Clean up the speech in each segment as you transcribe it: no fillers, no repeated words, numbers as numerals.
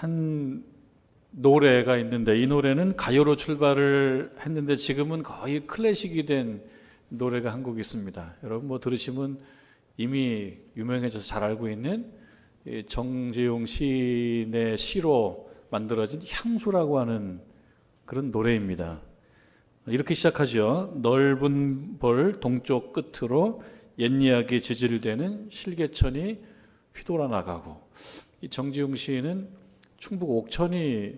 한 노래가 있는데, 이 노래는 가요로 출발을 했는데 지금은 거의 클래식이 된 노래가 한 곡 있습니다. 여러분 뭐 들으시면 이미 유명해져서 잘 알고 있는 정재용 시인의 시로 만들어진 향수라고 하는 그런 노래입니다. 이렇게 시작하죠. 넓은 벌 동쪽 끝으로 옛이야기 지질대는 실개천이 휘돌아 나가고. 이 정재용 시인은 충북 옥천이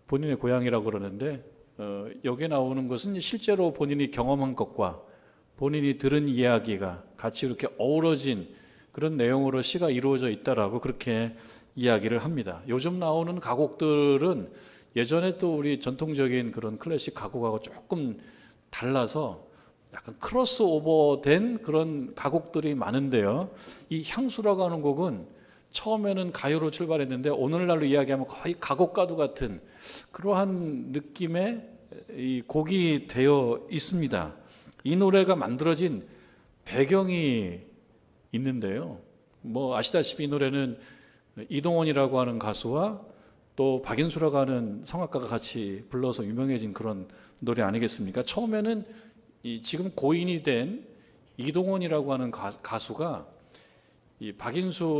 본인의 고향이라고 그러는데, 여기에 나오는 것은 실제로 본인이 경험한 것과 본인이 들은 이야기가 같이 이렇게 어우러진 그런 내용으로 시가 이루어져 있다라고 그렇게 이야기를 합니다. 요즘 나오는 가곡들은 예전에 또 우리 전통적인 그런 클래식 가곡하고 조금 달라서 약간 크로스오버된 그런 가곡들이 많은데요. 이 향수라고 하는 곡은 처음에는 가요로 출발했는데 오늘날로 이야기하면 거의 가곡가도 같은 그러한 느낌의 이 곡이 되어 있습니다. 이 노래가 만들어진 배경이 있는데요. 뭐 아시다시피 이 노래는 이동원이라고 하는 가수와 또 박인수라고 하는 성악가가 같이 불러서 유명해진 그런 노래 아니겠습니까? 처음에는 지금 고인이 된 이동원이라고 하는 가수가 이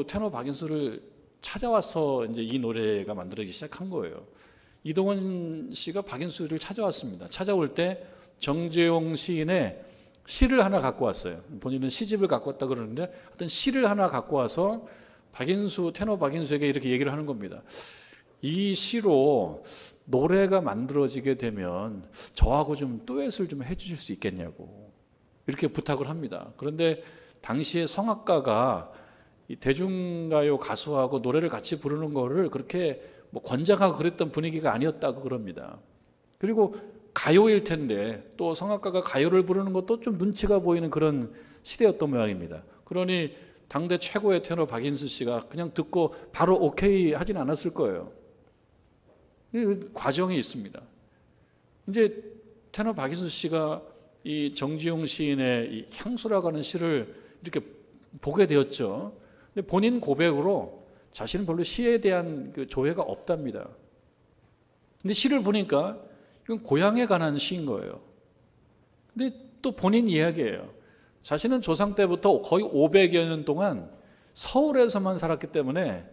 테너 박인수를 찾아와서 이제 이 노래가 만들어지기 시작한 거예요. 이동원 씨가 박인수를 찾아왔습니다. 찾아올 때 정재용 시인의 시를 하나 갖고 왔어요. 본인은 시집을 갖고 왔다 그러는데 어떤 시를 하나 갖고 와서 테너 박인수에게 이렇게 얘기를 하는 겁니다. 이 시로 노래가 만들어지게 되면 저하고 좀 듀엣을 좀 해주실 수 있겠냐고 이렇게 부탁을 합니다. 그런데 당시에 성악가가 이 대중가요 가수하고 노래를 같이 부르는 거를 그렇게 뭐 권장하고 그랬던 분위기가 아니었다고 그럽니다. 그리고 가요일 텐데 또 성악가가 가요를 부르는 것도 좀 눈치가 보이는 그런 시대였던 모양입니다. 그러니 당대 최고의 테너 박인수 씨가 그냥 듣고 바로 오케이 하진 않았을 거예요. 과정이 있습니다. 이제 테너 박인수 씨가 이 정지용 시인의 이 향수라고 하는 시를 이렇게 보게 되었죠. 근데 본인 고백으로 자신은 별로 시에 대한 그 조예가 없답니다. 근데 시를 보니까 이건 고향에 관한 시인 거예요. 근데 또 본인 이야기예요. 자신은 조상 때부터 거의 500여 년 동안 서울에서만 살았기 때문에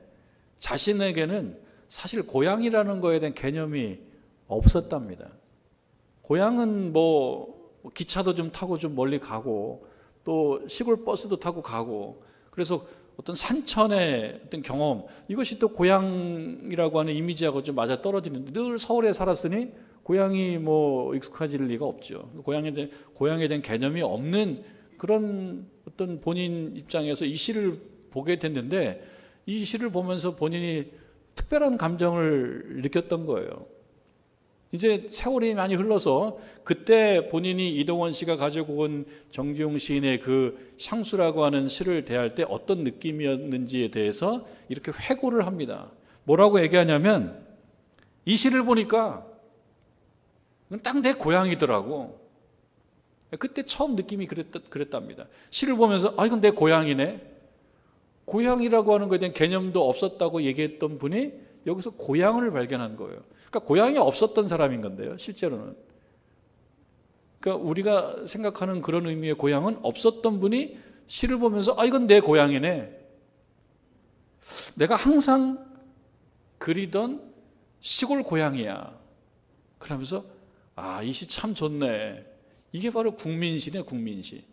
자신에게는 사실 고향이라는 거에 대한 개념이 없었답니다. 고향은 뭐 기차도 좀 타고 좀 멀리 가고 또 시골 버스도 타고 가고, 그래서 어떤 산천의 어떤 경험, 이것이 또 고향이라고 하는 이미지하고 좀 맞아 떨어지는데, 늘 서울에 살았으니 고향이 뭐 익숙해질 리가 없죠. 고향에 대한 개념이 없는 그런 어떤 본인 입장에서 이 시를 보게 됐는데, 이 시를 보면서 본인이 특별한 감정을 느꼈던 거예요. 이제 세월이 많이 흘러서 그때 본인이 이동원 씨가 가지고 온 정지용 시인의 그 향수라고 하는 시를 대할 때 어떤 느낌이었는지에 대해서 이렇게 회고를 합니다. 뭐라고 얘기하냐면, 이 시를 보니까 딱 내 고향이더라고. 그때 처음 느낌이 그랬답니다. 시를 보면서 이건 내 고향이네. 고향이라고 하는 것에 대한 개념도 없었다고 얘기했던 분이 여기서 고향을 발견한 거예요. 그러니까 고향이 없었던 사람인 건데요, 실제로는. 그러니까 우리가 생각하는 그런 의미의 고향은 없었던 분이 시를 보면서 이건 내 고향이네. 내가 항상 그리던 시골 고향이야. 그러면서 이 시 참 좋네. 이게 바로 국민시네, 국민시.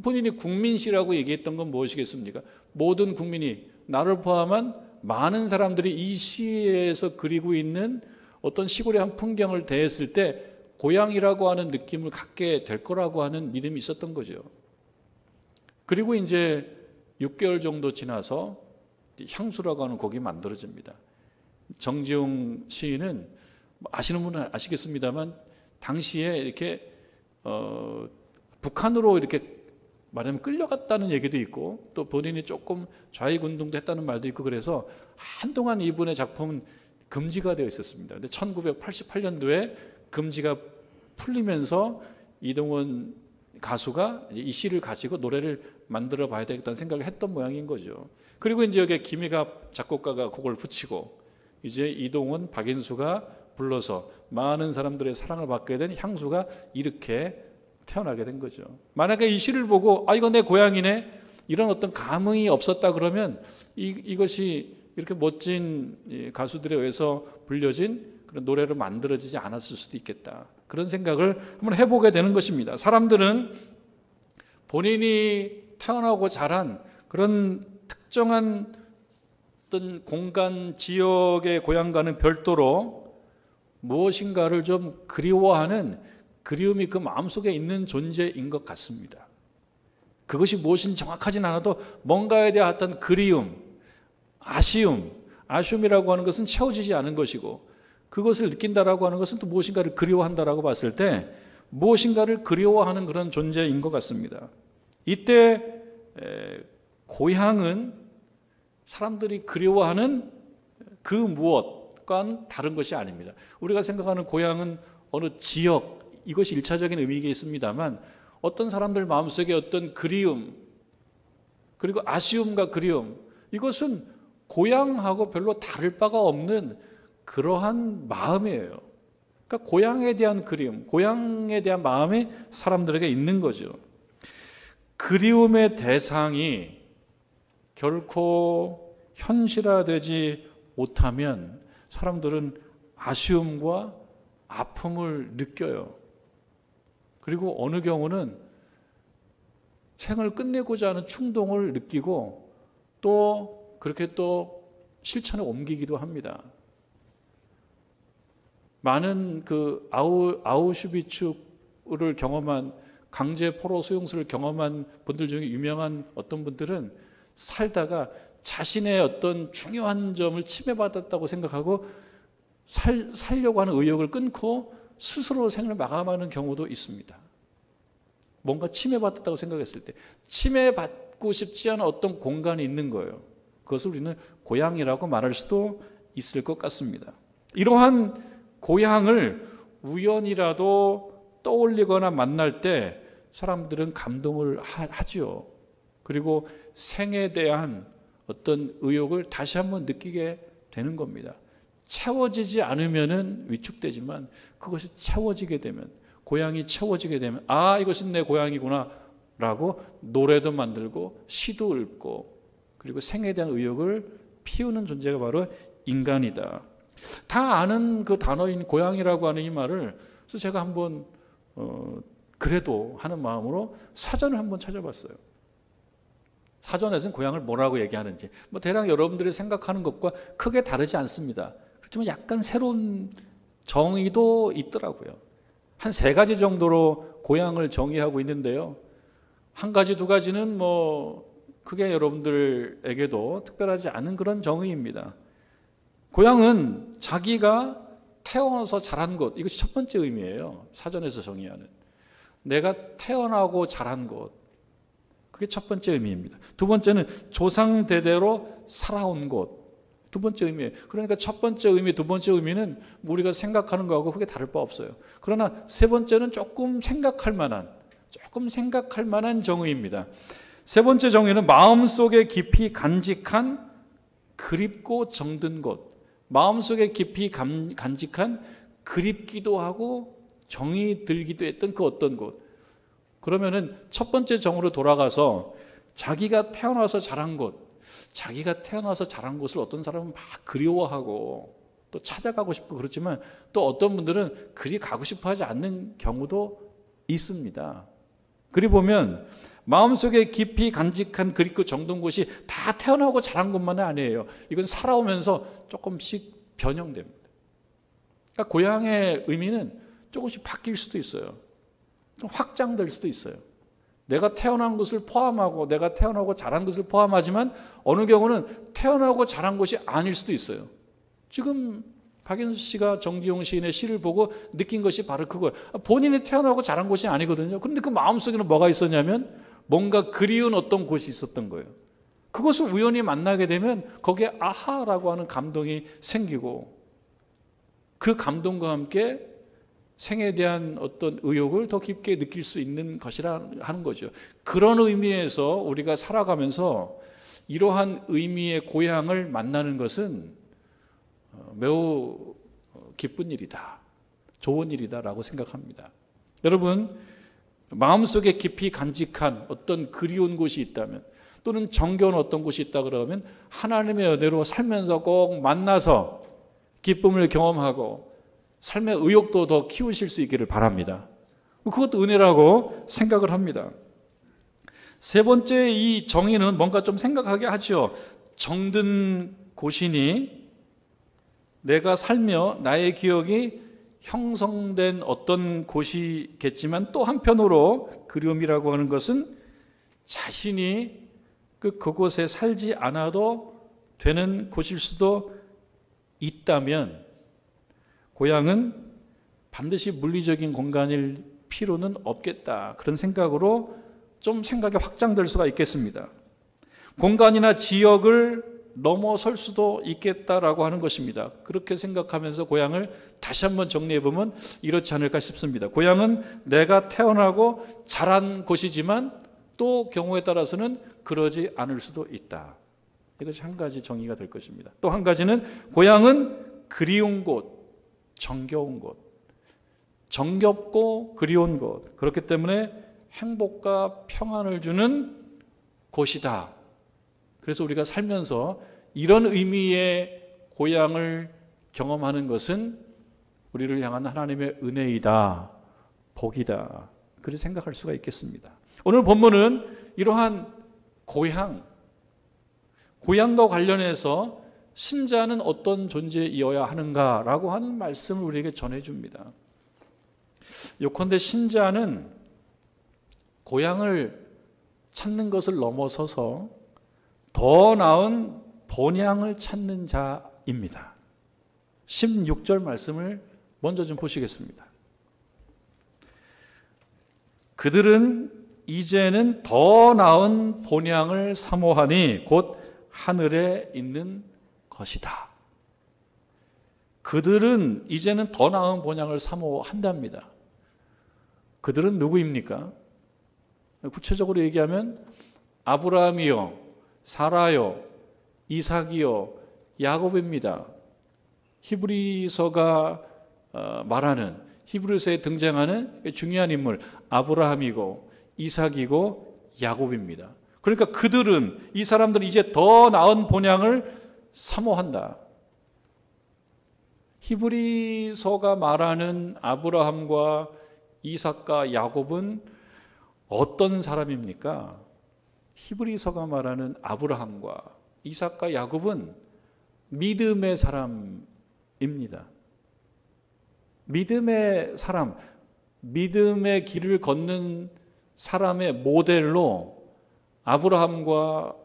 본인이 국민시라고 얘기했던 건 무엇이겠습니까? 모든 국민이, 나를 포함한 많은 사람들이 이 시에서 그리고 있는 어떤 시골의 한 풍경을 대했을 때 고향이라고 하는 느낌을 갖게 될 거라고 하는 믿음이 있었던 거죠. 그리고 이제 6개월 정도 지나서 향수라고 하는 곡이 만들어집니다. 정지용 시인은 아시는 분은 아시겠습니다만 당시에 이렇게 북한으로 이렇게 말하면 끌려갔다는 얘기도 있고, 또 본인이 조금 좌익운동도 했다는 말도 있고, 그래서 한동안 이분의 작품은 금지가 되어 있었습니다. 근데 1988년도에 금지가 풀리면서 이동원 가수가 이 시를 가지고 노래를 만들어 봐야 되겠다는 생각을 했던 모양인 거죠. 그리고 이제 여기에 김희갑 작곡가가 곡을 붙이고, 이제 이동원, 박인수가 불러서 많은 사람들의 사랑을 받게 된 향수가 이렇게 태어나게 된 거죠. 만약에 이 시를 보고 이거 내 고향이네, 이런 어떤 감흥이 없었다 그러면 이것이 이렇게 멋진 가수들에 의해서 불려진 그런 노래로 만들어지지 않았을 수도 있겠다, 그런 생각을 한번 해보게 되는 것입니다. 사람들은 본인이 태어나고 자란 그런 특정한 어떤 공간, 지역의 고향과는 별도로 무엇인가를 좀 그리워하는 그리움이 그 마음속에 있는 존재인 것 같습니다. 그것이 무엇인지 정확하진 않아도 뭔가에 대한 어떤 그리움, 아쉬움이라고 하는 것은 채워지지 않은 것이고, 그것을 느낀다라고 하는 것은 또 무엇인가를 그리워한다라고 봤을 때 무엇인가를 그리워하는 그런 존재인 것 같습니다. 이때 고향은 사람들이 그리워하는 그 무엇과는 다른 것이 아닙니다. 우리가 생각하는 고향은 어느 지역, 이것이 일차적인 의미가 있습니다만, 어떤 사람들 마음속에 어떤 그리움, 그리고 아쉬움과 그리움, 이것은 고향하고 별로 다를 바가 없는 그러한 마음이에요. 그러니까 고향에 대한 그리움, 고향에 대한 마음이 사람들에게 있는 거죠. 그리움의 대상이 결코 현실화되지 못하면 사람들은 아쉬움과 아픔을 느껴요. 그리고 어느 경우는 생을 끝내고자 하는 충동을 느끼고 또 그렇게 또 실천에 옮기기도 합니다. 많은 그 아우슈비츠를 경험한, 강제 포로 수용소를 경험한 분들 중에 유명한 어떤 분들은 살다가 자신의 어떤 중요한 점을 침해받았다고 생각하고 살려고 하는 의욕을 끊고 스스로 생을 마감하는 경우도 있습니다. 뭔가 침해받았다고 생각했을 때 침해받고 싶지 않은 어떤 공간이 있는 거예요. 그것을 우리는 고향이라고 말할 수도 있을 것 같습니다. 이러한 고향을 우연이라도 떠올리거나 만날 때 사람들은 감동을 하죠. 그리고 생에 대한 어떤 의욕을 다시 한번 느끼게 되는 겁니다. 채워지지 않으면 위축되지만 그것이 채워지게 되면, 고향이 채워지게 되면 이것이 내 고향이구나 라고 노래도 만들고 시도 읽고, 그리고 생에 대한 의욕을 피우는 존재가 바로 인간이다. 다 아는 그 단어인 고향이라고 하는 이 말을 그래서 제가 한번 그래도 하는 마음으로 사전을 한번 찾아봤어요. 사전에서는 고향을 뭐라고 얘기하는지 대략 여러분들이 생각하는 것과 크게 다르지 않습니다. 그렇지만 약간 새로운 정의도 있더라고요. 한 3가지 정도로 고향을 정의하고 있는데요. 1가지, 2가지는 크게 여러분들에게도 특별하지 않은 그런 정의입니다. 고향은 자기가 태어나서 자란 곳, 이것이 첫 번째 의미예요. 사전에서 정의하는. 내가 태어나고 자란 곳, 그게 첫 번째 의미입니다. 2번째는 조상대대로 살아온 곳, 2번째 의미예요. 그러니까 첫 번째 의미, 2번째 의미는 우리가 생각하는 거하고 크게 다를 바 없어요. 그러나 3번째는 조금 생각할 만한 정의입니다. 3번째 정의는 마음속에 깊이 간직한 그립고 정든 곳, 마음속에 깊이 간직한 그립기도 하고 정이 들기도 했던 그 어떤 곳. 그러면은 첫 번째 정으로 돌아가서 자기가 태어나서 자란 곳, 자기가 태어나서 자란 곳을 어떤 사람은 막 그리워하고 또 찾아가고 싶고 그렇지만 또 어떤 분들은 그리 가고 싶어 하지 않는 경우도 있습니다. 그리 보면 마음속에 깊이 간직한 그립고 정든 곳이 다 태어나고 자란 것만은 아니에요. 이건 살아오면서 조금씩 변형됩니다. 그러니까 고향의 의미는 조금씩 바뀔 수도 있어요. 좀 확장될 수도 있어요. 내가 태어난 것을 포함하고 내가 태어나고 자란 것을 포함하지만 어느 경우는 태어나고 자란 것이 아닐 수도 있어요. 지금 박인수 씨가 정지용 시인의 시를 보고 느낀 것이 바로 그거예요. 본인이 태어나고 자란 곳이 아니거든요. 그런데 그 마음속에는 뭐가 있었냐면 뭔가 그리운 어떤 곳이 있었던 거예요. 그것을 우연히 만나게 되면 거기에 아하라고 하는 감동이 생기고 그 감동과 함께 생에 대한 어떤 의욕을 더 깊게 느낄 수 있는 것이라 하는 거죠. 그런 의미에서 우리가 살아가면서 이러한 의미의 고향을 만나는 것은 매우 기쁜 일이다, 좋은 일이다라고 생각합니다. 여러분, 마음속에 깊이 간직한 어떤 그리운 곳이 있다면, 또는 정겨운 어떤 곳이 있다 그러면 하나님의 은혜로 살면서 꼭 만나서 기쁨을 경험하고 삶의 의욕도 더 키우실 수 있기를 바랍니다. 그것도 은혜라고 생각을 합니다. 세 번째, 이 정의는 뭔가 좀 생각하게 하죠. 정든 곳이니 내가 살며 나의 기억이 형성된 어떤 곳이겠지만, 또 한편으로 그리움이라고 하는 것은 자신이 그곳에 살지 않아도 되는 곳일 수도 있다면, 고향은 반드시 물리적인 공간일 필요는 없겠다, 그런 생각으로 좀 생각이 확장될 수가 있겠습니다. 공간이나 지역을 넘어설 수도 있겠다라고 하는 것입니다. 그렇게 생각하면서 고향을 다시 한번 정리해 보면 이렇지 않을까 싶습니다. 고향은 내가 태어나고 자란 곳이지만 또 경우에 따라서는 그러지 않을 수도 있다. 이것이 한 가지 정의가 될 것입니다. 또 한 가지는 고향은 그리운 곳, 정겨운 곳, 정겹고 그리운 곳, 그렇기 때문에 행복과 평안을 주는 곳이다. 그래서 우리가 살면서 이런 의미의 고향을 경험하는 것은 우리를 향한 하나님의 은혜이다, 복이다, 그렇게 생각할 수가 있겠습니다. 오늘 본문은 이러한 고향과 관련해서 신자는 어떤 존재이어야 하는가라고 하는 말씀을 우리에게 전해줍니다. 요컨대 신자는 고향을 찾는 것을 넘어서서 더 나은 본향을 찾는 자입니다. 16절 말씀을 먼저 좀 보시겠습니다. 그들은 이제는 더 나은 본향을 사모하니 곧 하늘에 있는 것이다. 그들은 이제는 더 나은 본향을 사모한답니다. 그들은 누구입니까? 구체적으로 얘기하면 아브라함이요, 사라요, 이삭이요, 야곱입니다. 히브리서가 말하는, 히브리서에 등장하는 중요한 인물 아브라함이고 이삭이고 야곱입니다. 그러니까 그들은, 이 사람들은 이제 더 나은 본향을 사모한다. 히브리서가 말하는 아브라함과 이삭과 야곱은 어떤 사람입니까? 히브리서가 말하는 아브라함과 이삭과 야곱은 믿음의 사람입니다. 믿음의 사람, 믿음의 길을 걷는 사람의 모델로 아브라함과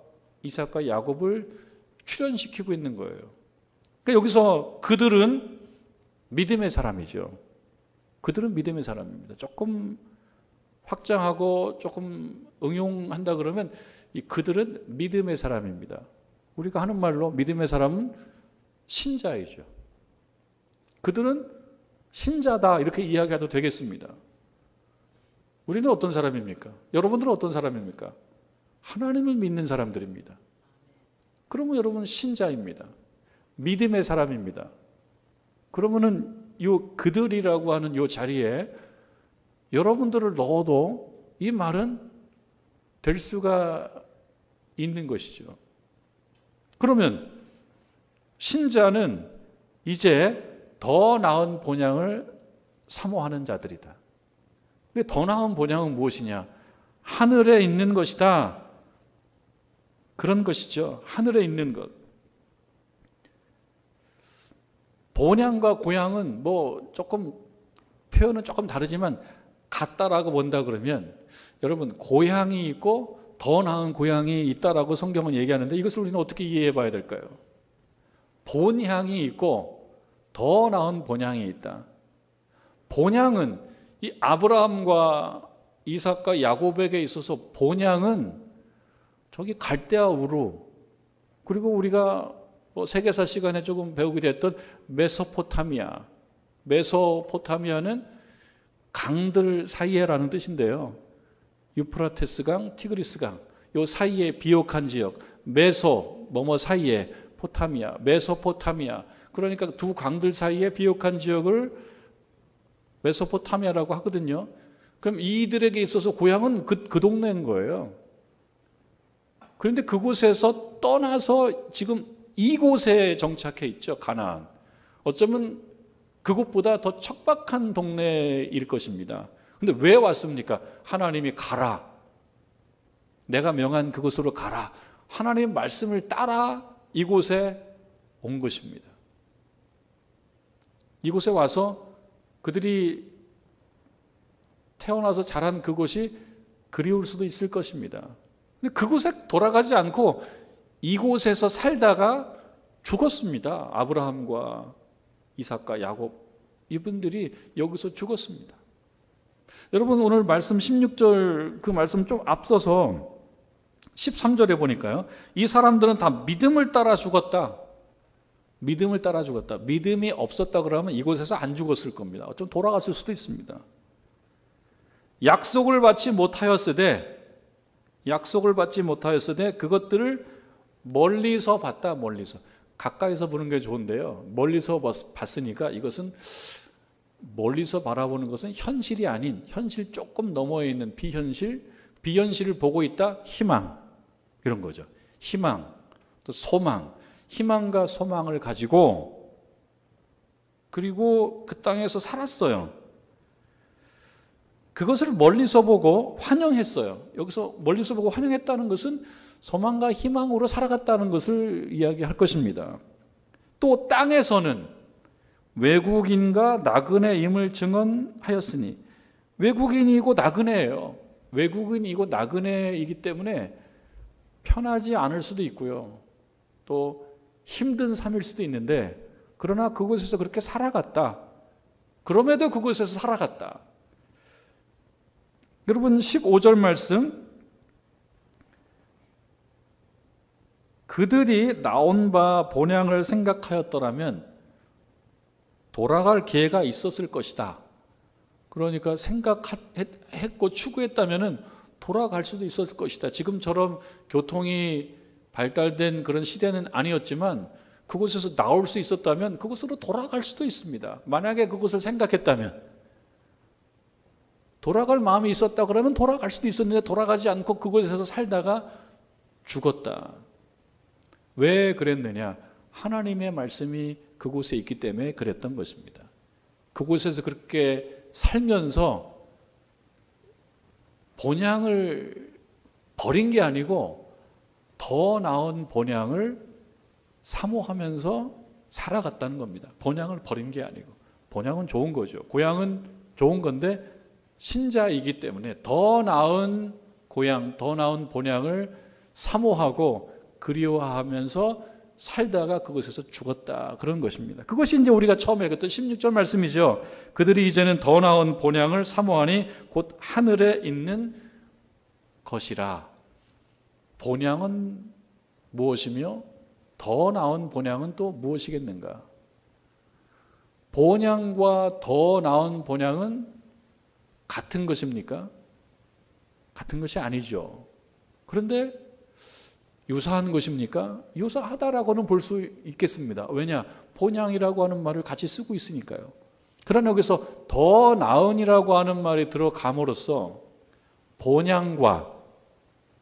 이삭과 야곱을 출연시키고 있는 거예요. 그러니까 여기서 그들은 믿음의 사람이죠. 그들은 믿음의 사람입니다. 조금 확장하고 조금 응용한다 그러면 이 그들은 믿음의 사람입니다. 우리가 하는 말로 믿음의 사람은 신자이죠. 그들은 신자다, 이렇게 이야기해도 되겠습니다. 우리는 어떤 사람입니까? 여러분들은 어떤 사람입니까? 하나님을 믿는 사람들입니다. 그러면 여러분은 신자입니다. 믿음의 사람입니다. 그러면은 요 그들이라고 하는 요 자리에 여러분들을 넣어도 이 말은 될 수가 있는 것이죠. 그러면 신자는 이제 더 나은 본향을 사모하는 자들이다. 더 나은 본향은 무엇이냐? 하늘에 있는 것이다. 그런 것이죠. 하늘에 있는 것. 본향과 고향은 뭐 조금 표현은 조금 다르지만 같다라고 본다 그러면, 여러분, 고향이 있고 더 나은 고향이 있다라고 성경은 얘기하는데 이것을 우리는 어떻게 이해해 봐야 될까요? 본향이 있고 더 나은 본향이 있다. 본향은 이 아브라함과 이삭과 야곱에게 있어서 본향은 저기 갈대아 우루, 그리고 우리가 세계사 시간에 조금 배우게 됐던 메소포타미아. 메소포타미아는 강들 사이에라는 뜻인데요. 유프라테스 강, 티그리스 강, 요 사이에 비옥한 지역, 메소 뭐뭐 사이에 포타미아, 메소포타미아, 그러니까 두 강들 사이에 비옥한 지역을 메소포타미아라고 하거든요. 그럼 이들에게 있어서 고향은 그 동네인 거예요. 그런데 그곳에서 떠나서 지금 이곳에 정착해 있죠. 가나안. 어쩌면 그곳보다 더 척박한 동네일 것입니다. 근데 왜 왔습니까? 하나님이 가라. 내가 명한 그곳으로 가라. 하나님 말씀을 따라 이곳에 온 것입니다. 이곳에 와서 그들이 태어나서 자란 그곳이 그리울 수도 있을 것입니다. 근데 그곳에 돌아가지 않고 이곳에서 살다가 죽었습니다. 아브라함과 이삭과 야곱, 이분들이 여기서 죽었습니다. 여러분, 오늘 말씀 16절 그 말씀 좀 앞서서 13절에 보니까요, 이 사람들은 다 믿음을 따라 죽었다. 믿음을 따라 죽었다. 믿음이 없었다 그러면 이곳에서 안 죽었을 겁니다. 좀 돌아갔을 수도 있습니다. 약속을 받지 못하였으되 그것들을 멀리서 봤다. 멀리서. 가까이서 보는 게 좋은데요, 멀리서 봤으니까 이것은 멀리서 바라보는 것은 현실이 아닌, 현실 조금 너머에 있는 비현실을 보고 있다. 희망, 이런 거죠. 희망, 또 소망, 희망과 소망을 가지고 그리고 그 땅에서 살았어요. 그것을 멀리서 보고 환영했어요. 여기서 멀리서 보고 환영했다는 것은 소망과 희망으로 살아갔다는 것을 이야기할 것입니다. 또 땅에서는 외국인과 나그네임을 증언하였으니, 외국인이고 나그네예요. 외국인이고 나그네이기 때문에 편하지 않을 수도 있고요, 또 힘든 삶일 수도 있는데, 그러나 그곳에서 그렇게 살아갔다. 그럼에도 그곳에서 살아갔다. 여러분, 15절 말씀, 그들이 나온 바 본향을 생각하였더라면 돌아갈 기회가 있었을 것이다. 그러니까 생각했고 추구했다면 돌아갈 수도 있었을 것이다. 지금처럼 교통이 발달된 그런 시대는 아니었지만 그곳에서 나올 수 있었다면 그곳으로 돌아갈 수도 있습니다. 만약에 그곳을 생각했다면, 돌아갈 마음이 있었다 그러면 돌아갈 수도 있었는데 돌아가지 않고 그곳에서 살다가 죽었다. 왜 그랬느냐? 하나님의 말씀이 그곳에 있기 때문에 그랬던 것입니다. 그곳에서 그렇게 살면서 본향을 버린 게 아니고 더 나은 본향을 사모하면서 살아갔다는 겁니다. 본향을 버린 게 아니고. 본향은 좋은 거죠. 고향은 좋은 건데 신자이기 때문에 더 나은 고향, 더 나은 본향을 사모하고 그리워하면서 살다가 그곳에서 죽었다. 그런 것입니다. 그것이 이제 우리가 처음에 읽었던 16절 말씀이죠. 그들이 이제는 더 나은 본향을 사모하니 곧 하늘에 있는 것이라. 본향은 무엇이며 더 나은 본향은 또 무엇이겠는가? 본향과 더 나은 본향은 같은 것입니까? 같은 것이 아니죠. 그런데 유사한 것입니까? 유사하다라고는 볼 수 있겠습니다. 왜냐? 본향이라고 하는 말을 같이 쓰고 있으니까요. 그러나 여기서 더 나은이라고 하는 말이 들어감으로써 본향과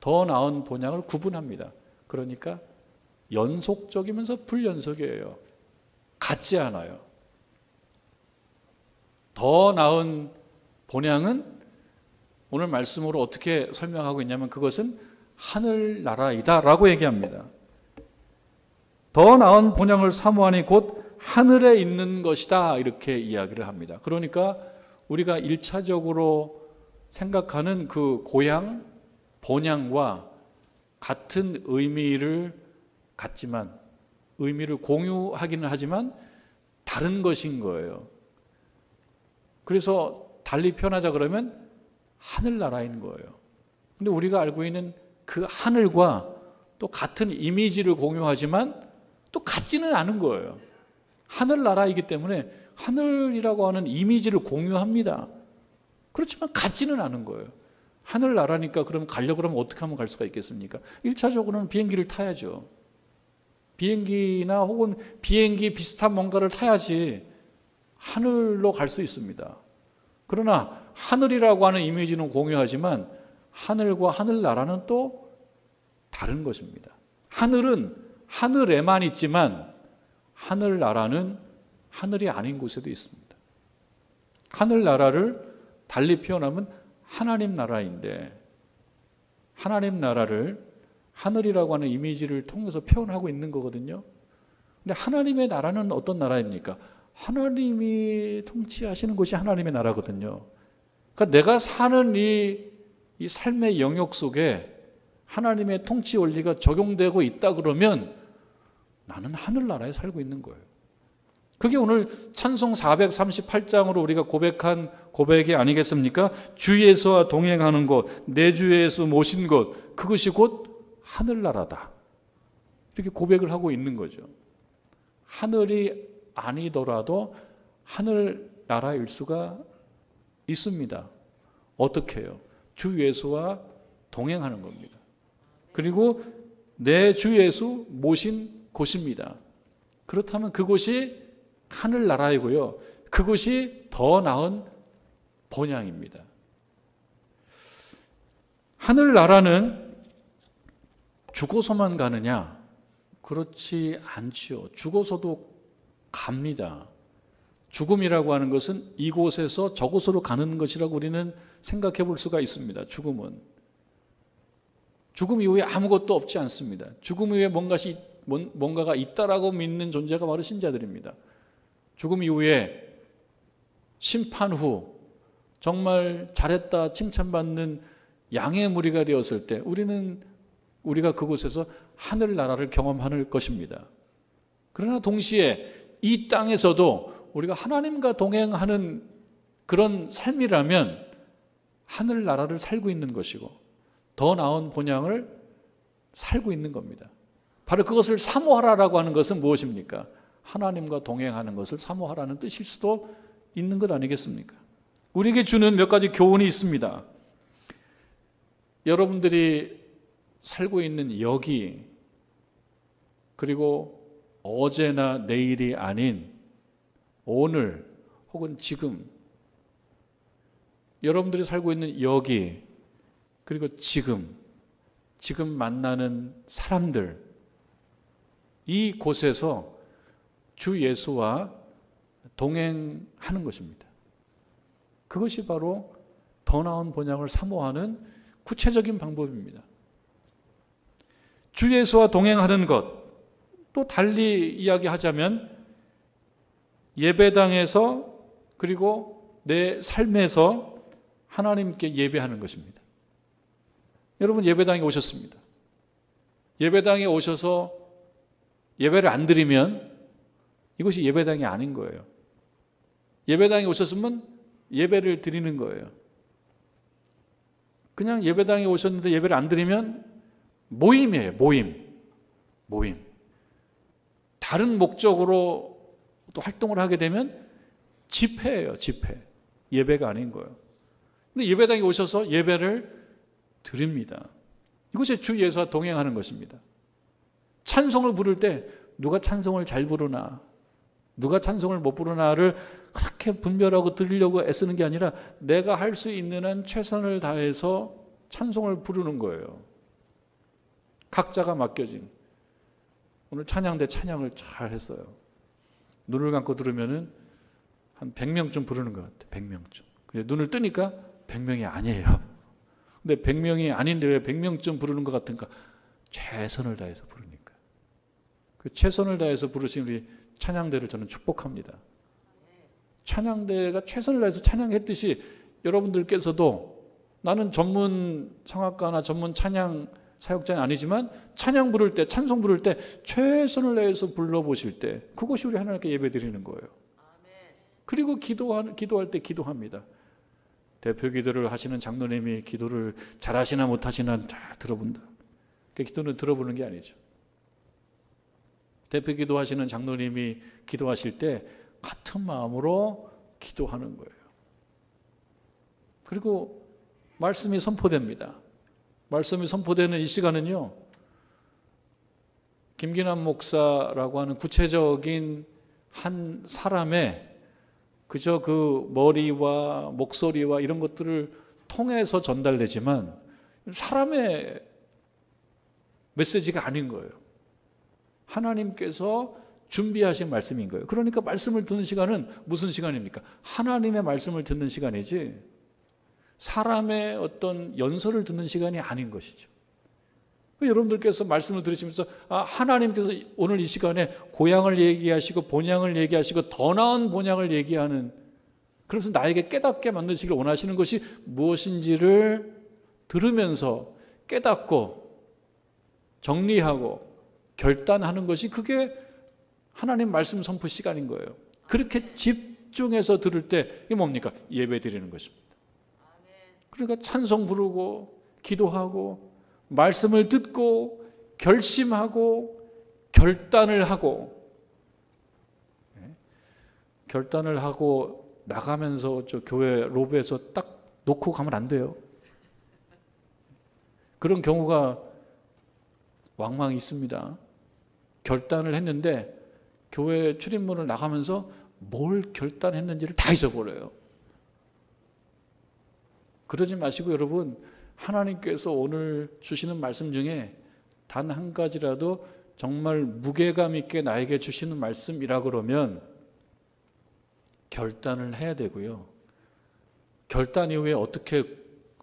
더 나은 본향을 구분합니다. 그러니까 연속적이면서 불연속이에요. 같지 않아요. 더 나은 본향은 오늘 말씀으로 어떻게 설명하고 있냐면 그것은 하늘나라이다 라고 얘기합니다. 더 나은 본향을 사모하니 곧 하늘에 있는 것이다, 이렇게 이야기를 합니다. 그러니까 우리가 1차적으로 생각하는 그 고향, 본향과 같은 의미를 갖지만, 의미를 공유하기는 하지만 다른 것인 거예요. 그래서 달리 표현하자 그러면 하늘나라인 거예요. 근데 우리가 알고 있는 그 하늘과 또 같은 이미지를 공유하지만 또 같지는 않은 거예요. 하늘나라이기 때문에 하늘이라고 하는 이미지를 공유합니다. 그렇지만 같지는 않은 거예요. 하늘나라니까 그럼 가려고 그러면 어떻게 하면 갈 수가 있겠습니까? 1차적으로는 비행기를 타야죠. 비행기나 혹은 비행기 비슷한 뭔가를 타야지 하늘로 갈 수 있습니다. 그러나 하늘이라고 하는 이미지는 공유하지만 하늘과 하늘나라는 또 다른 것입니다. 하늘은 하늘에만 있지만 하늘나라는 하늘이 아닌 곳에도 있습니다. 하늘나라를 달리 표현하면 하나님 나라인데, 하나님 나라를 하늘이라고 하는 이미지를 통해서 표현하고 있는 거거든요. 근데 하나님의 나라는 어떤 나라입니까? 하나님이 통치하시는 곳이 하나님의 나라거든요. 그러니까 내가 사는 이 삶의 영역 속에 하나님의 통치 원리가 적용되고 있다 그러면 나는 하늘나라에 살고 있는 거예요. 그게 오늘 찬송 438장으로 우리가 고백한 고백이 아니겠습니까? 주 예수와 동행하는 곳, 내 주 예수 모신 곳, 그것이 곧 하늘나라다. 이렇게 고백을 하고 있는 거죠. 하늘이 아니더라도 하늘나라일 수가 있습니다. 어떻게 해요? 주 예수와 동행하는 겁니다. 그리고 내 주 예수 모신 곳입니다. 그렇다면 그곳이 하늘나라이고요. 그것이 더 나은 본향입니다. 하늘나라는 죽어서만 가느냐? 그렇지 않지요. 죽어서도 갑니다. 죽음이라고 하는 것은 이곳에서 저곳으로 가는 것이라고 우리는 생각해 볼 수가 있습니다. 죽음은. 죽음 이후에 아무것도 없지 않습니다. 죽음 이후에 뭔가가 있다라고 믿는 존재가 바로 신자들입니다. 죽음 이후에 심판 후 정말 잘했다 칭찬받는 양의 무리가 되었을 때 우리가 그곳에서 하늘나라를 경험할 것입니다. 그러나 동시에 이 땅에서도 우리가 하나님과 동행하는 그런 삶이라면 하늘나라를 살고 있는 것이고 더 나은 본향을 살고 있는 겁니다. 바로 그것을 사모하라라고 하는 것은 무엇입니까? 하나님과 동행하는 것을 사모하라는 뜻일 수도 있는 것 아니겠습니까? 우리에게 주는 몇 가지 교훈이 있습니다. 여러분들이 살고 있는 여기, 그리고 어제나 내일이 아닌 오늘 혹은 지금, 여러분들이 살고 있는 여기, 그리고 지금 만나는 사람들, 이 곳에서 주 예수와 동행하는 것입니다. 그것이 바로 더 나은 본향을 사모하는 구체적인 방법입니다. 주 예수와 동행하는 것, 또 달리 이야기하자면 예배당에서 그리고 내 삶에서 하나님께 예배하는 것입니다. 여러분 예배당에 오셨습니다. 예배당에 오셔서 예배를 안 드리면 이것이 예배당이 아닌 거예요. 예배당에 오셨으면 예배를 드리는 거예요. 그냥 예배당에 오셨는데 예배를 안 드리면 모임이에요. 모임. 다른 목적으로 또 활동을 하게 되면 집회예요. 집회. 예배가 아닌 거예요. 근데 예배당에 오셔서 예배를 드립니다. 이것이 주 예수와 동행하는 것입니다. 찬송을 부를 때 누가 찬송을 잘 부르나, 누가 찬송을 못 부르나를 그렇게 분별하고 들으려고 애쓰는 게 아니라 내가 할 수 있는 한 최선을 다해서 찬송을 부르는 거예요. 각자가 맡겨진. 오늘 찬양대 찬양을 잘 했어요. 눈을 감고 들으면은 한 100명쯤 부르는 것 같아요. 100명쯤. 근데 눈을 뜨니까 100명이 아니에요. 근데 100명이 아닌데 왜 100명쯤 부르는 것 같은가? 최선을 다해서 부르니까. 그 최선을 다해서 부르신 우리 찬양대를 저는 축복합니다. 찬양대가 최선을 다해서 찬양했듯이 여러분들께서도 나는 전문 성악가나 전문 찬양 사역자는 아니지만 찬양 부를 때, 찬송 부를 때 최선을 다해서 불러보실 때 그것이 우리 하나님께 예배드리는 거예요. 그리고 기도할 때 기도합니다. 대표 기도를 하시는 장로님이 기도를 잘하시나 못하시나 다 들어본다. 그 기도는 들어보는 게 아니죠. 대표 기도하시는 장로님이 기도하실 때 같은 마음으로 기도하는 거예요. 그리고 말씀이 선포됩니다. 말씀이 선포되는 이 시간은요, 김기남 목사라고 하는 구체적인 한 사람의 그저 그 머리와 목소리와 이런 것들을 통해서 전달되지만 사람의 메시지가 아닌 거예요. 하나님께서 준비하신 말씀인 거예요. 그러니까 말씀을 듣는 시간은 무슨 시간입니까? 하나님의 말씀을 듣는 시간이지 사람의 어떤 연설을 듣는 시간이 아닌 것이죠. 여러분들께서 말씀을 들으시면서 하나님께서 오늘 이 시간에 고향을 얘기하시고 본향을 얘기하시고 더 나은 본향을 얘기하는, 그래서 나에게 깨닫게 만드시길 원하시는 것이 무엇인지를 들으면서 깨닫고 정리하고 결단하는 것이, 그게 하나님 말씀 선포 시간인 거예요. 그렇게 집중해서 들을 때 이게 뭡니까? 예배 드리는 것입니다. 그러니까 찬송 부르고 기도하고 말씀을 듣고 결심하고 결단을 하고, 결단을 하고 나가면서 저 교회 로비에서 딱 놓고 가면 안 돼요. 그런 경우가 왕왕 있습니다. 결단을 했는데 교회 출입문을 나가면서 뭘 결단했는지를 다 잊어버려요. 그러지 마시고 여러분, 하나님께서 오늘 주시는 말씀 중에 단 한 가지라도 정말 무게감 있게 나에게 주시는 말씀이라 그러면 결단을 해야 되고요. 결단 이후에 어떻게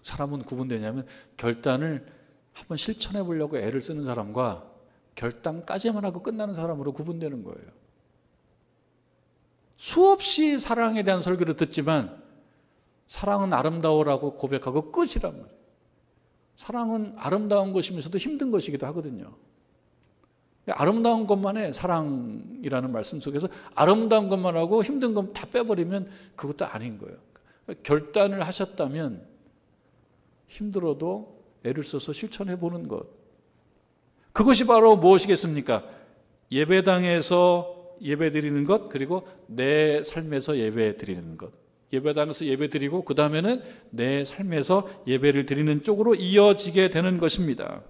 사람은 구분되냐면, 결단을 한번 실천해 보려고 애를 쓰는 사람과 결단까지만 하고 끝나는 사람으로 구분되는 거예요. 수없이 사랑에 대한 설교를 듣지만 사랑은 아름다워라고 고백하고 끝이란 말이에요. 사랑은 아름다운 것이면서도 힘든 것이기도 하거든요. 아름다운 것만에 사랑이라는 말씀 속에서 아름다운 것만 하고 힘든 것 다 빼버리면 그것도 아닌 거예요. 결단을 하셨다면 힘들어도 애를 써서 실천해 보는 것, 그것이 바로 무엇이겠습니까? 예배당에서 예배 드리는 것, 그리고 내 삶에서 예배 드리는 것. 예배당에서 예배 드리고 그 다음에는 내 삶에서 예배를 드리는 쪽으로 이어지게 되는 것입니다.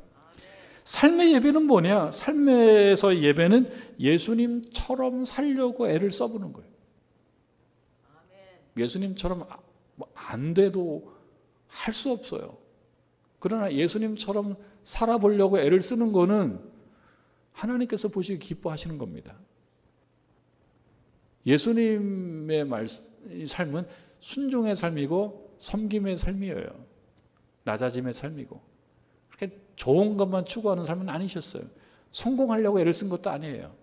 삶의 예배는 뭐냐? 삶에서 예배는 예수님처럼 살려고 애를 써보는 거예요. 예수님처럼 안 돼도 할 수 없어요. 그러나 예수님처럼 살아보려고 애를 쓰는 거는 하나님께서 보시기 기뻐하시는 겁니다. 예수님의 삶은 순종의 삶이고 섬김의 삶이에요. 낮아짐의 삶이고, 그렇게 좋은 것만 추구하는 삶은 아니셨어요. 성공하려고 애를 쓴 것도 아니에요.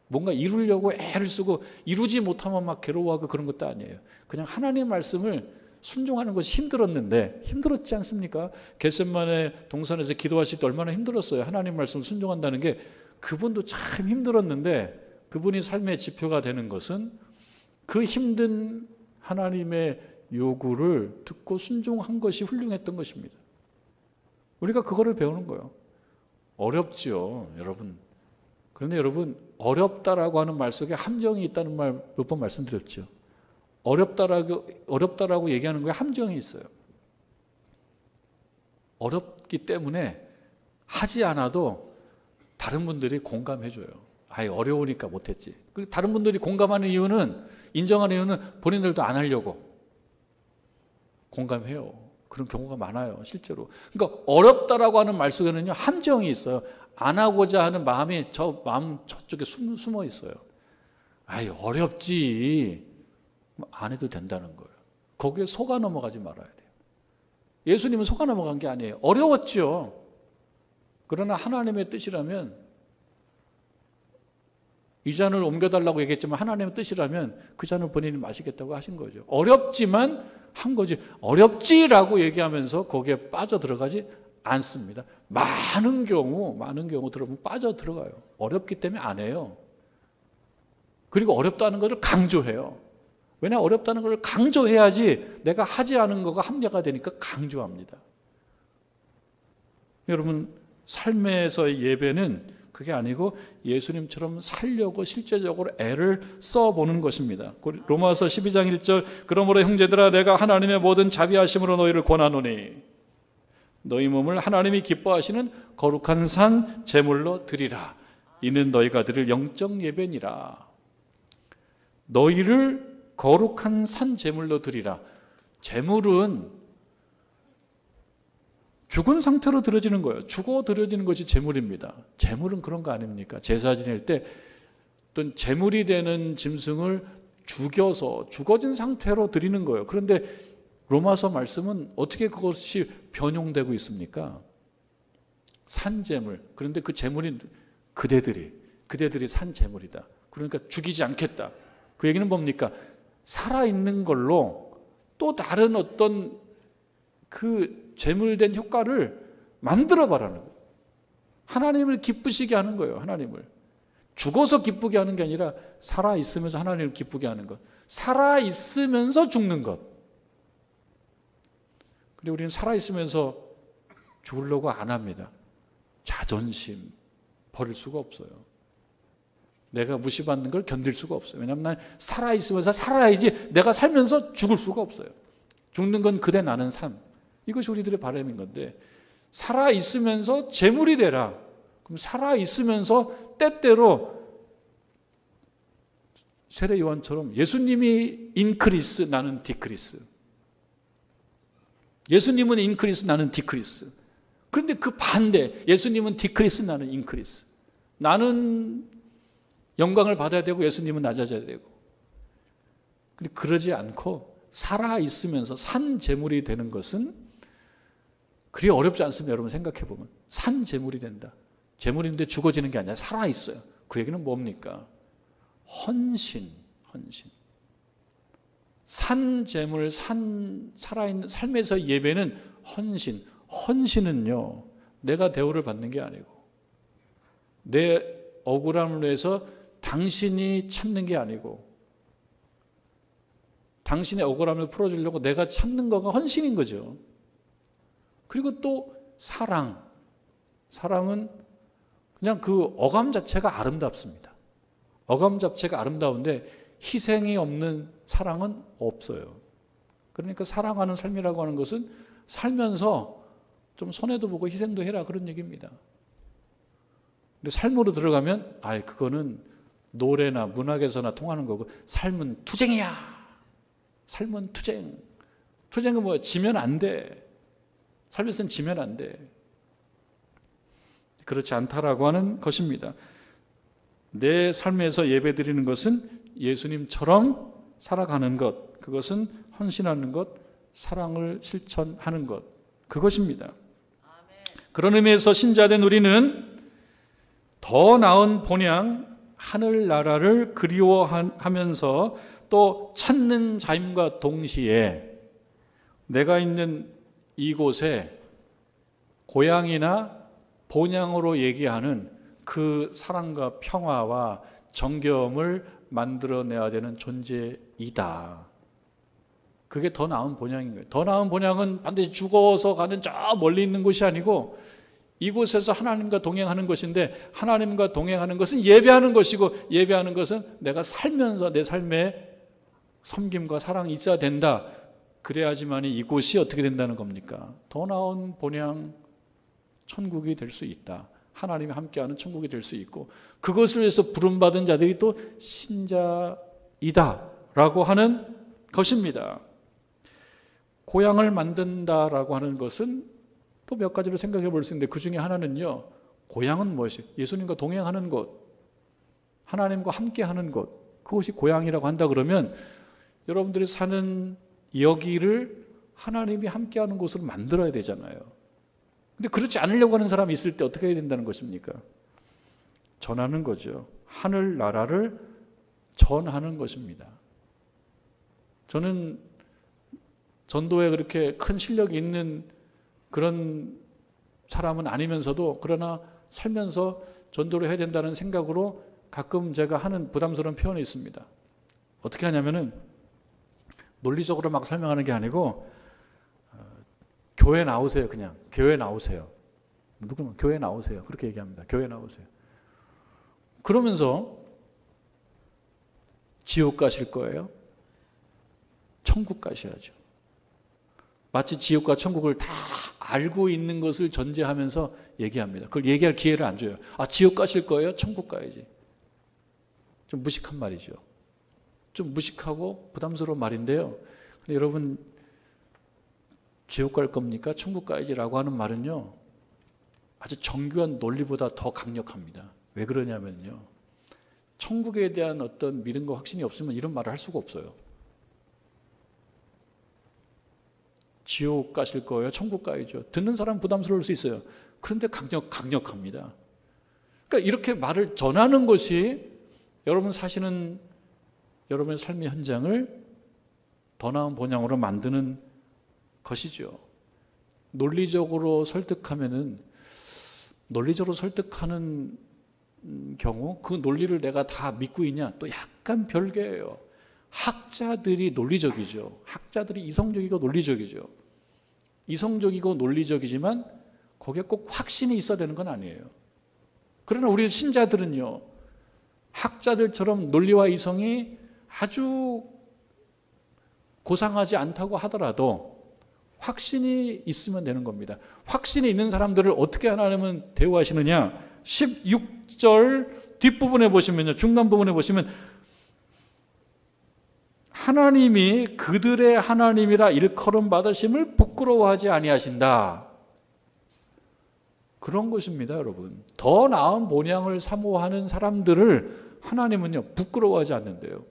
뭔가 이루려고 애를 쓰고 이루지 못하면 막 괴로워하고 그런 것도 아니에요. 그냥 하나님의 말씀을 순종하는 것이 힘들었는데, 힘들었지 않습니까? 겟세마네 동산에서 기도하실 때 얼마나 힘들었어요. 하나님 말씀을 순종한다는 게 그분도 참 힘들었는데, 그분이 삶의 지표가 되는 것은 그 힘든 하나님의 요구를 듣고 순종한 것이 훌륭했던 것입니다. 우리가 그거를 배우는 거예요. 어렵지요, 여러분. 그런데 여러분, 어렵다라고 하는 말 속에 함정이 있다는 말 몇 번 말씀드렸죠. 어렵다라고 얘기하는 거에 함정이 있어요. 어렵기 때문에 하지 않아도 다른 분들이 공감해줘요. 아예 어려우니까 못했지. 그리고 다른 분들이 공감하는 이유는, 인정하는 이유는 본인들도 안 하려고 공감해요. 그런 경우가 많아요, 실제로. 그러니까 어렵다라고 하는 말 속에는요, 함정이 있어요. 안 하고자 하는 마음이 마음 저쪽에 숨어 있어요. 아이, 어렵지. 안 해도 된다는 거예요. 거기에 속아 넘어가지 말아야 돼요. 예수님은 속아 넘어간 게 아니에요. 어려웠죠. 그러나 하나님의 뜻이라면, 이 잔을 옮겨달라고 얘기했지만 하나님의 뜻이라면 그 잔을 본인이 마시겠다고 하신 거죠. 어렵지만 한 거지. 어렵지라고 얘기하면서 거기에 빠져 들어가지 않습니다. 많은 경우 들어보면 빠져 들어가요. 어렵기 때문에 안 해요. 그리고 어렵다는 것을 강조해요. 왜냐, 어렵다는 것을 강조해야지 내가 하지 않은 거가 합리화가 되니까 강조합니다. 여러분, 삶에서의 예배는 그게 아니고 예수님처럼 살려고 실제적으로 애를 써보는 것입니다. 로마서 12장 1절, 그러므로 형제들아 내가 하나님의 모든 자비하심으로 너희를 권하노니 너희 몸을 하나님이 기뻐하시는 거룩한 산 제물로 드리라. 이는 너희가 드릴 영적 예배니라. 너희를 거룩한 산 제물로 드리라. 제물은 죽은 상태로 드려지는 거예요. 죽어 드려지는 것이 제물입니다. 제물은 그런 거 아닙니까? 제사 지낼 때 어떤 제물이 되는 짐승을 죽여서 죽어진 상태로 드리는 거예요. 그런데 로마서 말씀은 어떻게 그것이 변용되고 있습니까? 산제물. 그런데 그 제물이 그대들이 산제물이다. 그러니까 죽이지 않겠다. 그 얘기는 뭡니까? 살아있는 걸로 또 다른 어떤 그 제물된 효과를 만들어 봐라는 거예요. 하나님을 기쁘시게 하는 거예요. 하나님을. 죽어서 기쁘게 하는 게 아니라 살아있으면서 하나님을 기쁘게 하는 것. 살아있으면서 죽는 것. 근데 우리는 살아있으면서 죽으려고 안 합니다. 자존심 버릴 수가 없어요. 내가 무시받는 걸 견딜 수가 없어요. 왜냐하면 난 살아있으면서 살아야지 내가 살면서 죽을 수가 없어요. 죽는 건 그대 나는 삶. 이것이 우리들의 바람인 건데 살아있으면서 재물이 되라. 그럼 살아있으면서 때때로 세례 요한처럼 예수님이 인크리스 나는 디크리스. 예수님은 인크리스 나는 디크리스. 그런데 그 반대 예수님은 디크리스 나는 인크리스. 나는 영광을 받아야 되고 예수님은 낮아져야 되고. 근데 그러지 않고 살아있으면서 산 제물이 되는 것은 그리 어렵지 않습니다. 여러분 생각해 보면 산 제물이 된다. 제물인데 죽어지는 게 아니라 살아있어요. 그 얘기는 뭡니까? 헌신. 산 제물, 살아있는 삶에서 예배는 헌신. 헌신은요, 내가 대우를 받는 게 아니고 내 억울함을 위해서 당신이 참는 게 아니고 당신의 억울함을 풀어주려고 내가 참는 거가 헌신인 거죠. 그리고 또 사랑은 그냥 그 어감 자체가 아름답습니다. 어감 자체가 아름다운데 희생이 없는 사랑은 없어요. 그러니까 사랑하는 삶이라고 하는 것은 살면서 좀 손해도 보고 희생도 해라 그런 얘기입니다. 근데 삶으로 들어가면 그거는 노래나 문학에서나 통하는 거고 삶은 투쟁이야. 삶은 투쟁. 투쟁은 뭐야? 지면 안 돼. 삶에서는 지면 안 돼. 그렇지 않다라고 하는 것입니다. 내 삶에서 예배드리는 것은 예수님처럼 살아가는 것, 그것은 헌신하는 것, 사랑을 실천하는 것, 그것입니다. 그런 의미에서 신자된 우리는 더 나은 본향, 하늘나라를 그리워하면서 또 찾는 자임과 동시에 내가 있는 이곳에 고향이나 본향으로 얘기하는 그 사랑과 평화와 정겨움을 만들어내야 되는 존재이다. 그게 더 나은 본향인 거예요. 더 나은 본향은 반드시 죽어서 가는 저 멀리 있는 곳이 아니고 이곳에서 하나님과 동행하는 것인데 하나님과 동행하는 것은 예배하는 것이고 예배하는 것은 내가 살면서 내 삶에 섬김과 사랑이 있어야 된다. 그래야지만 이곳이 어떻게 된다는 겁니까? 더 나은 본향 천국이 될 수 있다. 하나님이 함께하는 천국이 될 수 있고 그것을 위해서 부름받은 자들이 또 신자이다라고 하는 것입니다. 고향을 만든다라고 하는 것은 또 몇 가지로 생각해 볼 수 있는데 그 중에 하나는요. 고향은 무엇이에요? 예수님과 동행하는 곳, 하나님과 함께하는 곳, 그것이 고향이라고 한다 그러면 여러분들이 사는 여기를 하나님이 함께하는 곳으로 만들어야 되잖아요. 근데 그렇지 않으려고 하는 사람이 있을 때 어떻게 해야 된다는 것입니까? 전하는 거죠. 하늘나라를 전하는 것입니다. 저는 전도에 그렇게 큰 실력이 있는 그런 사람은 아니면서도 그러나 살면서 전도를 해야 된다는 생각으로 가끔 제가 하는 부담스러운 표현이 있습니다. 어떻게 하냐면은 논리적으로 막 설명하는 게 아니고 교회 나오세요. 그냥 교회 나오세요. 누구는 교회 나오세요. 그렇게 얘기합니다. 교회 나오세요. 그러면서 지옥 가실 거예요? 천국 가셔야죠. 마치 지옥과 천국을 다 알고 있는 것을 전제하면서 얘기합니다. 그걸 얘기할 기회를 안 줘요. 아, 지옥 가실 거예요? 천국 가야지. 좀 무식한 말이죠. 좀 무식하고 부담스러운 말인데요. 근데 여러분, 지옥 갈 겁니까? 천국 가야지라고 하는 말은요, 아주 정교한 논리보다 더 강력합니다. 왜 그러냐면요, 천국에 대한 어떤 믿음과 확신이 없으면 이런 말을 할 수가 없어요. 지옥 가실 거예요? 천국 가야죠. 듣는 사람 부담스러울 수 있어요. 그런데 강력합니다. 그러니까 이렇게 말을 전하는 것이 여러분 사시는 여러분의 삶의 현장을 더 나은 본향으로 만드는 것이죠. 논리적으로 설득하는 경우 그 논리를 내가 다 믿고 있냐? 또 약간 별개예요. 학자들이 논리적이죠. 학자들이 이성적이고 논리적이죠. 이성적이고 논리적이지만 거기에 꼭 확신이 있어야 되는 건 아니에요. 그러나 우리 신자들은요, 학자들처럼 논리와 이성이 아주 고상하지 않다고 하더라도 확신이 있으면 되는 겁니다. 확신이 있는 사람들을 어떻게 하나님은 대우하시느냐? 16절 뒷부분에 보시면요, 중간 부분에 보시면 하나님이 그들의 하나님이라 일컬음 받으심을 부끄러워하지 아니하신다. 그런 것입니다, 여러분. 더 나은 본향을 사모하는 사람들을 하나님은요, 부끄러워하지 않는데요.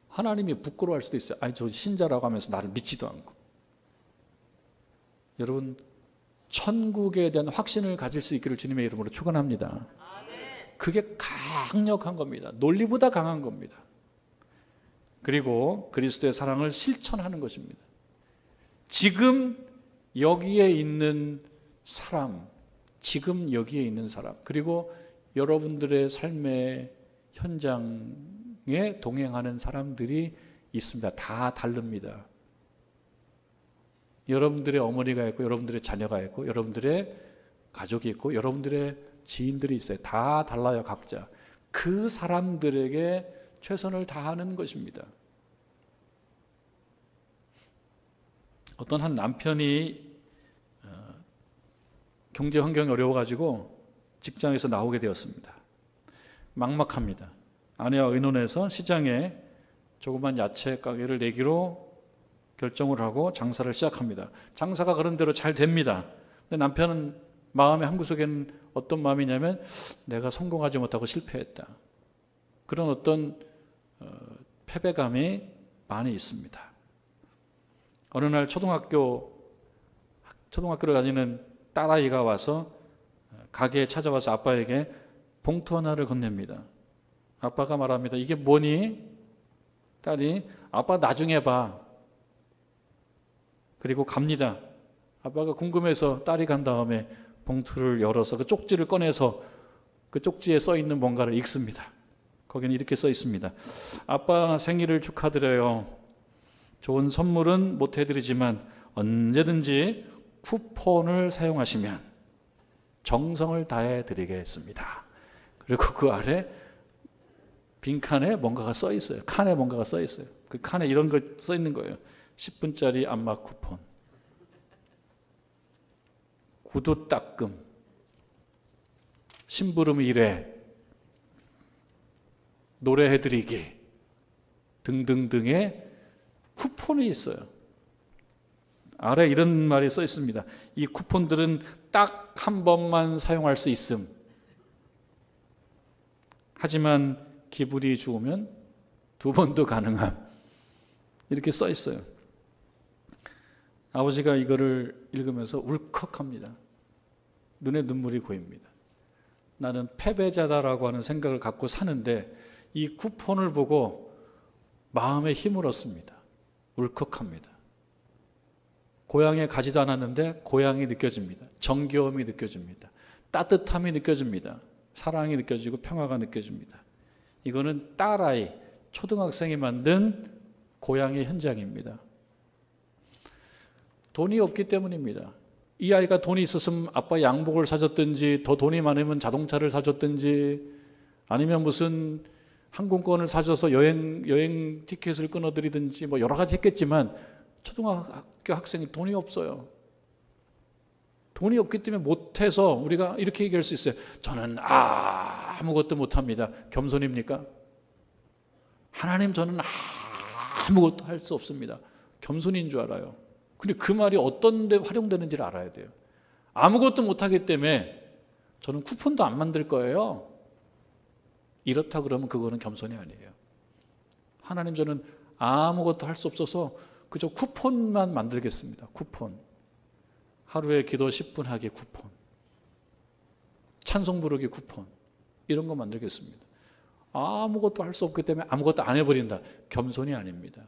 하나님이 부끄러워할 수도 있어요. 아니, 저 신자라고 하면서 나를 믿지도 않고. 여러분, 천국에 대한 확신을 가질 수 있기를 주님의 이름으로 축원합니다. 그게 강력한 겁니다. 논리보다 강한 겁니다. 그리고 그리스도의 사랑을 실천하는 것입니다. 지금 여기에 있는 사람, 그리고 여러분들의 삶의 현장에 동행하는 사람들이 있습니다. 다 다릅니다. 여러분들의 어머니가 있고, 여러분들의 자녀가 있고, 여러분들의 가족이 있고, 여러분들의 지인들이 있어요. 다 달라요, 각자. 그 사람들에게 최선을 다하는 것입니다. 어떤 한 남편이 경제 환경이 어려워가지고 직장에서 나오게 되었습니다. 막막합니다. 아내와 의논해서 시장에 조그만 야채 가게를 내기로 결정을 하고 장사를 시작합니다. 장사가 그런 대로 잘 됩니다. 근데 남편은 마음의 한구석에는 어떤 마음이냐면 내가 성공하지 못하고 실패했다. 그런 어떤 패배감이 많이 있습니다. 어느 날 초등학교를 다니는 딸아이가 와서 가게에 찾아와서 아빠에게 봉투 하나를 건넵니다. 아빠가 말합니다. 이게 뭐니? 딸이 아빠 나중에 봐. 그리고 갑니다. 아빠가 궁금해서 딸이 간 다음에 봉투를 열어서 그 쪽지를 꺼내서 그 쪽지에 써 있는 뭔가를 읽습니다. 거기는 이렇게 써 있습니다. 아빠 생일을 축하드려요. 좋은 선물은 못 해드리지만 언제든지 쿠폰을 사용하시면 정성을 다해 드리겠습니다. 그리고 그 아래 빈칸에 뭔가가 써 있어요. 칸에 뭔가가 써 있어요. 그 칸에 이런 거 써 있는 거예요. 10분짜리 안마 쿠폰, 구두 닦음, 심부름 1회, 노래해드리기 등등등의 쿠폰이 있어요. 아래 이런 말이 써 있습니다. 이 쿠폰들은 딱 한 번만 사용할 수 있음. 하지만 기분이 좋으면 2번도 가능함. 이렇게 써 있어요. 아버지가 이거를 읽으면서 울컥합니다. 눈에 눈물이 고입니다. 나는 패배자다라고 하는 생각을 갖고 사는데 이 쿠폰을 보고 마음에 힘을 얻습니다. 울컥합니다. 고향에 가지도 않았는데 고향이 느껴집니다. 정겨움이 느껴집니다. 따뜻함이 느껴집니다. 사랑이 느껴지고 평화가 느껴집니다. 이거는 딸아이, 초등학생이 만든 고향의 현장입니다. 돈이 없기 때문입니다. 이 아이가 돈이 있었으면 아빠 양복을 사줬든지, 더 돈이 많으면 자동차를 사줬든지, 아니면 무슨 항공권을 사줘서 여행 티켓을 끊어드리든지 뭐 여러 가지 했겠지만 초등학교 학생이 돈이 없어요. 돈이 없기 때문에 못해서 우리가 이렇게 얘기할 수 있어요. 저는 아무것도 못합니다. 겸손입니까? 하나님, 저는 아무것도 할 수 없습니다. 겸손인 줄 알아요. 근데 그 말이 어떤 데 활용되는지를 알아야 돼요. 아무것도 못하기 때문에 저는 쿠폰도 안 만들 거예요. 이렇다 그러면 그거는 겸손이 아니에요. 하나님, 저는 아무것도 할 수 없어서 그저 쿠폰만 만들겠습니다. 쿠폰. 하루에 기도 10분 하기 쿠폰. 찬송 부르기 쿠폰. 이런 거 만들겠습니다. 아무것도 할 수 없기 때문에 아무것도 안 해버린다. 겸손이 아닙니다.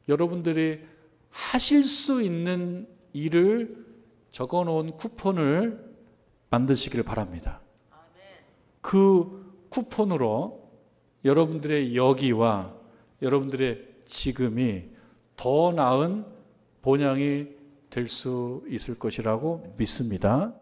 여러분들이 하실 수 있는 일을 적어놓은 쿠폰을 만드시길 바랍니다. 그 쿠폰으로 여러분들의 여기와 여러분들의 지금이 더 나은 본향이 될 수 있을 것이라고 믿습니다.